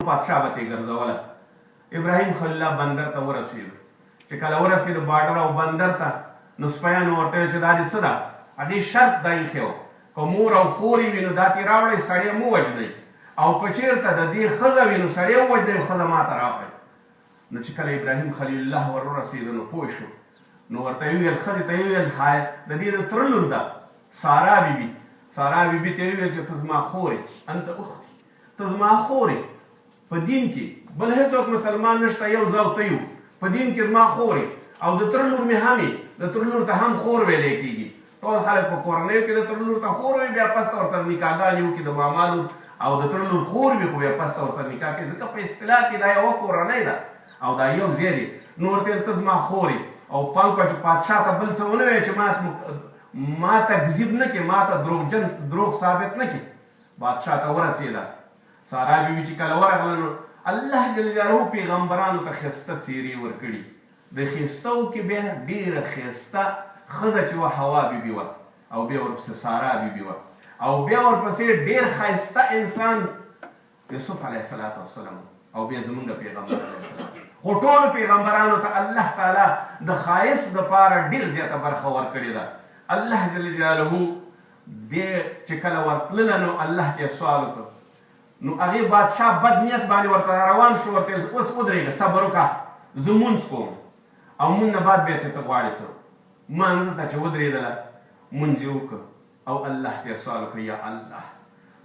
پادشاه به ترې ګرځوله. ابراهیم خلیل الله بندر ته ورسېد. چې کله ورسېد بارډر او بندر ته، نو سپیانو ورته ویل چې دا دې څه ده؟ هغې شرط دا ایښی و، که مور او خور یې وي نو دا ترې راوړئ، سړی مه وژنئ، او که چېرته د دې ښځه وي نو سړی ووژنئ او ښځه ما ته راکړئ. نو چې کله ابراهیم خلیل الله ور ورسېده نو پوه شو، نو ورته یې وویل، ښځې ته یې وویل د دې د تره لور ده سارا بیبي. سارا بیبي ته یې وویل چې ته زما خور یې، انت اختي، ته زما خور یې. په دین کې بل هېڅوک مسلمان نشته، یو زه او ته یو. په دین کې زما خور یې، او د تره لور مې هم یې. د تره لور ته هم خور ویلی کېږي. ټول خلک په کورنیو کې د تره لور ته خور وي، بیا پس ته ورسره نکاحګانې وکړي د ماما لور، او د تره لور خور وي، خو بیا پس ته ورسره نکاح کوي، ځکه په اصطلاح کې دا یوه کورنۍ ده او دا یو ځای دی. نو ورته ویل ته زما خور یې، او پام کوه چې پادشاه ته بل څه ونه وایې چې ما تکذیب نه کړې، ما ته دروغ ثابت نه کړې. بادشاه ته ورسېده. سارا بیبي چې کله ورغله نو الله جل جلاله پیغمبرانو ته ښایسته څېرې ورکړي. د ښایستهو کې بیا ډېره ښایسته ښځه چې وه حوا بیبي وه، او بیا ورپسې سارا بیبي وه، او بیا ورپسې ډېر ښایسته انسان یوسف علیه السلام، او بیا زمونږ پیغمبر علیه السلام. خو ټولو پیغمبرانو ته الله تعالی د ښایست دپاره ډېر زیاته برخه ورکړې ده. الله جل جلاله دې چې کله ورتلله نو الله ته یې سوال وکړ، نو هغې بادشاه بد نیت باندې ورته روان شو، ورته ویل اوس ودرېږه، صبر وکړه، زه مونځ کوم، او مونځ نه بعد بیا چې ته غواړې څه. مانځه ته چې ودرېدله، مونځ یې وکړه، او الله ته یې سوال وکړ، یا الله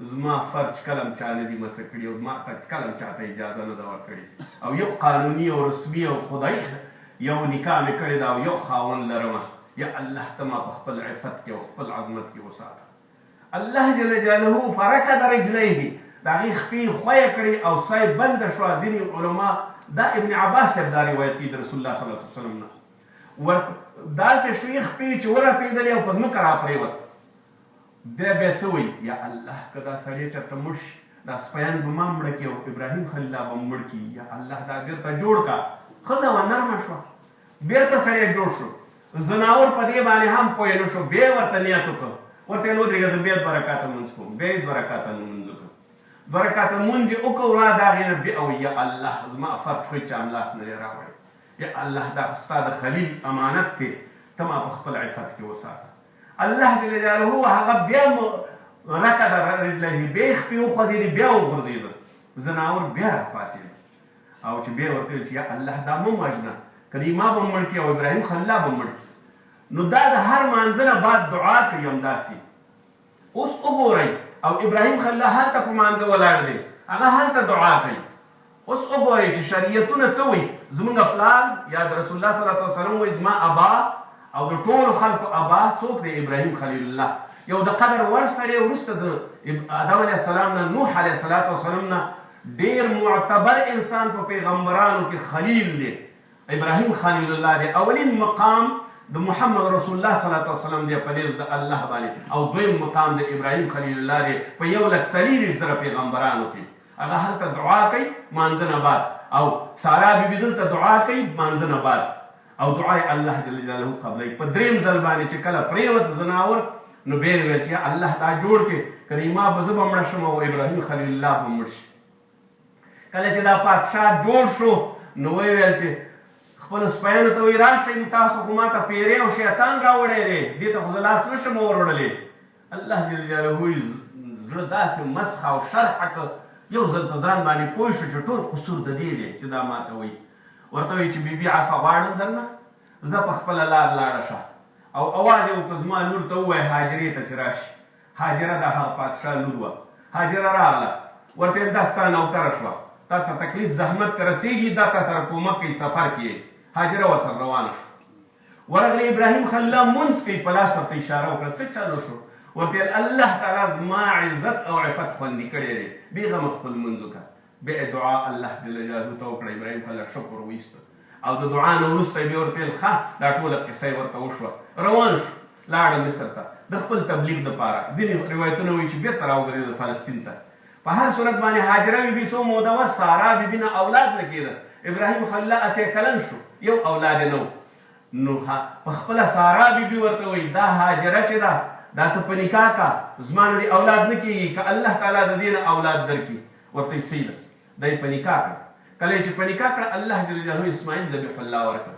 زما فرج کلم چا نه دي مسه کړي، او ما ته کلم چاته اجازه نه ده ورکړې، او یو قانوني او رسمي او خدایي یو نکاح مې کړې ده، او یو خاوند لرمه. یا الله ته ما په خپل عفت کې او خپل عظمت کې وساته. الله جل جلاله فرکد رجلیه، د هغې خپې خویه کړې او ساه یې بنده شوه. ځینې علما دا ابن عباس صاحب دا روایت کوي د رسول الله صلی الله علیه وسلم نه، داسې شوې خپې چې ورپېدلې او په ځمکه راپرېوت. دی بیا څه وایي، یا الله که دا سړی چېرته مړ شي، دا سپیان به ما مړه کړي او ابراهیم خلیل الله به مړ کړي. یا الله دا بېرته جوړ کړه. ښځه وه نرمه شوه، بېرته سړی جوړ شو. زناور په دې باندې هم پوه نه شو، بیا ورته نیت وکړه، ورته یې ودرېږه، زه بیا 2 رکعته لمونځ کوم. بیا یې 2 رکعته لمونځ وکړه. 2 رکعته لمونځ یې وکړه، وړه د هغې نه بیا وایي، یا الله زما فرد خو یې چا هملاس نه دی راوړی. یا الله دا ستا د خلیل امانت دی، ته ما په خپل عفت کې وساته. الله جل جلاله هغه بیا رکد رجلیه، بیا یې خپې وخوځېدې، بیا وغورځېده، زناور بیا راپاڅېده، او چې بیا ورته ویل چې یا الله دا مه وژنه، که دې ما به مړ کړي او ابراهیم خلیل الله به مړ کړي. نو دا د هر مانځه نه بعد دعا کوي همداسې. اوس وګورئ، او ابراهیم خلیل الله هلته په مانځه ولاړ دی، هغه هلته دعا کوي. اوس وګورئ چې شریعتونه څه وایي. زموږ پلار یا د رسول الله صلی الله علیه وسلم وایي زما ابا او د ټولو خلکو ابا څوک دی؟ ابراهیم خلیل الله. یو د قدر وړ سړی وروسته د آدم علیه السلام نه، نوح علیه السلام نه ډېر معتبر انسان په پیغمبرانو کې خلیل دی، ابراهیم خلیل الله دی. اولین مقام د محمد رسول الله صلی الله علیه وسلم دی په نزد الله باندې، او دویم مقام د ابراهیم خلیل الله دی په 1,40,000 پیغمبرانو کې. هغه هلته دعا کوي مانځه نه بعد، او سارا بیبي دلته دعا کوي مانځه نه بعد، او دعا یې الله جل جلاله قبلوي. په 3م ځل باندې چې کله پرېوت زناور، نو بیا یې ویل چې یا الله دا جوړ کړې، که ما به زه به مړه شم او ابراهیم خلیل الله به مړ شي. کله چې دا پادشاه جوړ شو، نو ویې ویل چې خپلو سپیانو ته وایي راشئ، تاسو خو ما ته پیرې او شیطان راوړی دی، دې ته خو زه لاس نه شم وروړلی. الله جل جلاله وایي زړه داسې مسخه او شرحه که یو ځل په ځان باندې پوه شو چې ټول قصور د دې دی چې دا ما ته وایي. ورته وایي چې بیبي عفه غواړم درنه، زه په خپله لار لاړه شه، او اواز یې وکړه زما لور ته ووایه حاجرې ته چې راشي. حاجره د هغه پادشاه لور وه. حاجره راغله، ورته یې دا ستا نوکره شوه، تا ته تکلیف زحمت که رسېږي دا تا سره کومک کوي، سفر کې یې. حاجره ورسره روانه شوه. ورغله ابراهیم خلیل الله مونځ کوي، په لاس ورته اشاره وکړه، څه چالو شو؟ ورته ویل الله تعالی زما عزت او عفت خوندي کړی دی، بېغمه خپل لمونځ وکړه. بیا دعا الله جل جلاله ته وکړه، ابراهیم خلیل الله شکر وایسته، او د دعا نه وروسته بیا ورته ویل ښه دا ټوله قصه یې ورته وشوه. روان شو، لاړه مصر ته د خپل تبلیغ دپاره. ځینې روایتونه وایي چې بېرته راوګرځېده فلسطین ته. په هر صورت باندې حاجره بیبي څو موده وه، سارا بیبي نه اولاد نه کېده. ابراهیم خلیل الله 8 کلن شو، یو اولاد یې نه و. نو په خپله سارا بیبي ورته وایي دا حاجره چې ده دا ته په نکاح کا، زما نه دې اولاد نه کېږي، که الله تعالی د دې نه اولاد درکړي. ورته یې صحیح ده، دی په نکاح کړه. کله چې په نکاح کړه الله جل جلاله اسماعیل ذبیح الله ورکړه.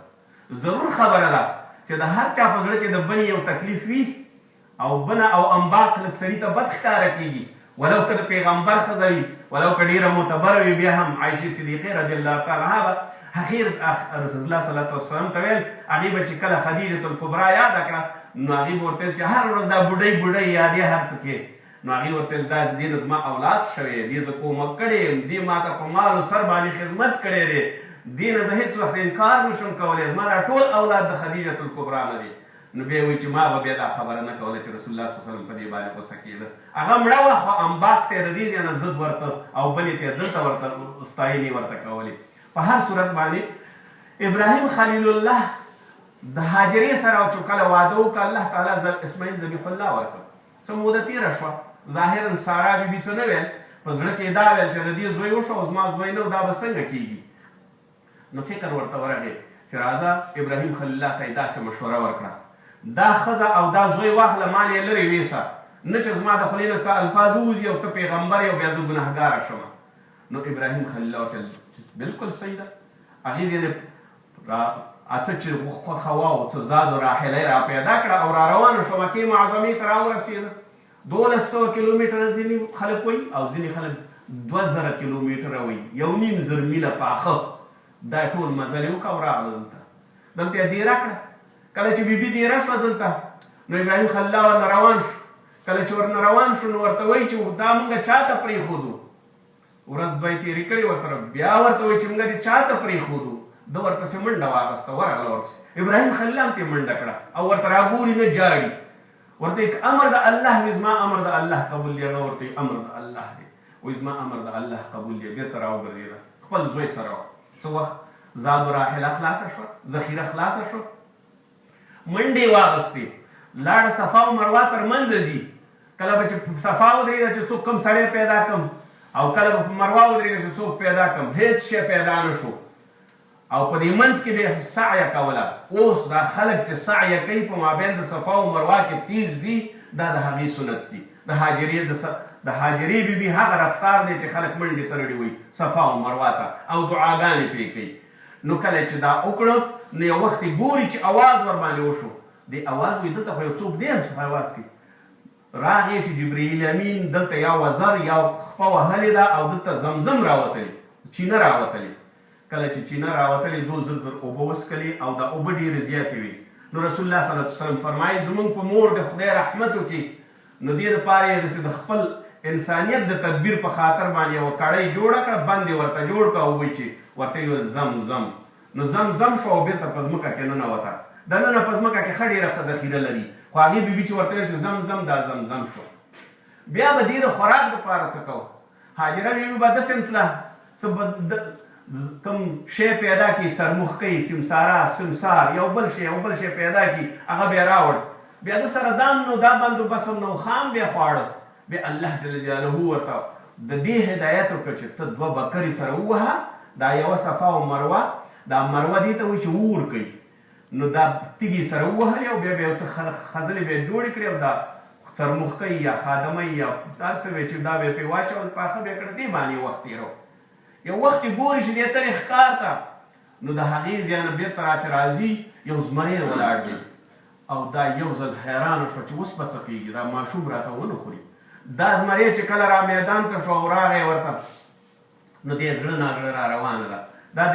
ضرور خبره ده چې د هر چا په زړه کې د بنې یو تکلیف وي او بنه او انباق لږ سړي ته بد ښکاره کېږي، ولو که د پیغمبر ښځه وي، ولو که ډېره معتبره وي، بیا هم عایشې صدیقې رضی الله تعالی عنها به اخیر رسول الله صلی الله علیه وسلم ته ویل، هغې به چې کله خدیجة الکبرا یاده کړه نو هغې به ورته ویل چې هر ورځ دا بوډۍ یادې هر څه کې. نو هغې ورته ویل دا دې نه زما اولاد شوی، دې زه کومک کړی یم، دې ما ته په مال و سر باندې خدمت کړی دی، دې نه زه هېڅ وخت انکار نشم کولی، زما دا ټول اولاد د خدیجة الکبرا نه دي. نو بیا وایي چې ما به بیا دا خبره نه کوله چې رسول الله صلی الله علیه وسلم په دې باندې غوسه کېده. هغه مړه وه خو انباق ته یې د دې ځای نه ضد ورته او بلې ته یې دلته ورته ستاینې ورته کولې. په هر صورت باندې ابراهیم خلیل الله د هاجرې سره چې کله واده وکړه الله تعالی اسماعیل ذبیح الله ورکړ. څه موده تېره شوه، ظاهرا سارا بیبي څه نه ویل، په زړه کې یې دا ویل چې د دې زوی وشو او زما زوی نه دا به څنګه کېږي. نو فکر ورته ورغی چې راځه ابراهیم خلیل الله ته یې داسې مشوره ورکړه، دا ښځه او دا زوی واخله ما یې لرې ویسه، نه چې زما د خولې نه څه الفاظ ووځي او ته پیغمبر یې او بیا زه ګنهګاره شم. نو ابراهیم خلیل الله ورته بالکل صحیح ده. هغې ځینې څه چې خوښه وه او څه زاد و راحله یې را پیدا کړه او را روانه شوه، مکې معظمې ته راورسېده. 1200 کیلومتره ځینې خلک وایي او ځینې خلک 2000 کیلومتره وایي، 1.5 میله پاخه. دا ټول مزل یې وکړه او راغله دلته یې دیره کړه. کله چې بیبي دیره شوه دلته نو ابراهیم خلیل الله ورنه روان شو. کله چې ورنه روان شو نو ورته وایي چې دا مونږ چا ته پرېښودو، ورځ دوی تېرې کړې ورسره، بیا ورته وایي چې مونږ دې چا ته پرېښودو. ده ورپسې منډه واخیسته ورغله ورپسې. ابراهیم خلیل الله هم ترې منډه کړه او ورته راګوري نه جاړي، ورته یې امر د الله وي، زما امر د الله قبول دی. هغه ورته امر د الله دی، وایي زما امر د الله قبول دی. بېرته راوګرځېده خپل زوی سره وه. څه وخت زاد و راحله خلاصه شوه، ذخیره خلاصه شوه، منډې واغستې، لاړه صفا و مروه تر منځه ځي. کله به چې صفا ودرېده چې څوک کم سړی پیدا کم او کله به په مروه ودرېده چې څوک پیدا کم، هېڅ شی پیدا نه شو. او په دې منځ کې به سعیه کوله. اوس دا خلک چې سعیه کوي په مابین د صفا و مروه کې تیز دي، دا د هغې سنت دي. د هاجرې بیبي هغه رفتار دی چې خلک منډې ترړې وي صفا و مروه ته او دعاګانې پرې کوي. نو کله چې دا وکړه نو یو وخت ګوري چې اواز ورباندې وشو. دې اواز وایي دلته خو یو څوک دی چې اواز کوي. راغی چې جبرائیل امین دلته یا وزر یا خپه وهلې ده او دلته زمزم راوتلې، چینه راوتلې. کله چې چینه راوتلې 2 ځل اوبه وڅښلې او دا اوبه ډېرې زیاتې وي. نو رسول الله صلی الله علیه وسلم فرمایي زمونږ په مور د خدای رحمت وکړي. نو دې دپاره یې د خپل انسانیت د تدبیر په خاطر باندې یوه کړۍ جوړه کړه، بند یې ورته جوړ کړه او وایي چې ورته یې ویل زمزم. نو زمزم شوه او بېرته په ځمکه کې ننوته. دننه په ځمکه کې ښه ډېره ذخیره لري، خو هغې بیبي چې ورته ویل چې زمزم دا زمزم شو. بیا به دې د خوراک دپاره څه کوه. هاجره بیبي به داسې تله څه کوم شی پیدا کړي، څرموښکۍ، سمساره، سمسار، یو بل شی پیدا کړي، هغه بیا راوړ. بیا د سره دام نو دا بندوبست هم نو خام بیا خواړه. بیا الله جل جلاله ورته د دې هدایت وکړه چې ته 2 بکرې سره ووهه، دا یوه صفا و مروه، دا مروه دې ته وایي چې اور کوي. نو دا تیږې سره ووهلې او بیا یو څه خځلې بیا جوړې کړې او دا څرموښکۍ یا خادمۍ یا هر څه وی چې دا بیا پرې واچول، پاخه بیا کړه، دې باندې یې وخت تېرو. یو وخت یې ګوري چې دې ترې ښکار ته، نو د هغې ځای نه بېرته را چې راځي یو زمری ولاړ دی او دا یو ځل حیرانه شوه چې اوس به څه کېږي، دا ماشوم راته ونه خوري. دا زمری چې کله را میدان ته شو او راغی ورته نو دې زړه نازړه را روانه ده. دا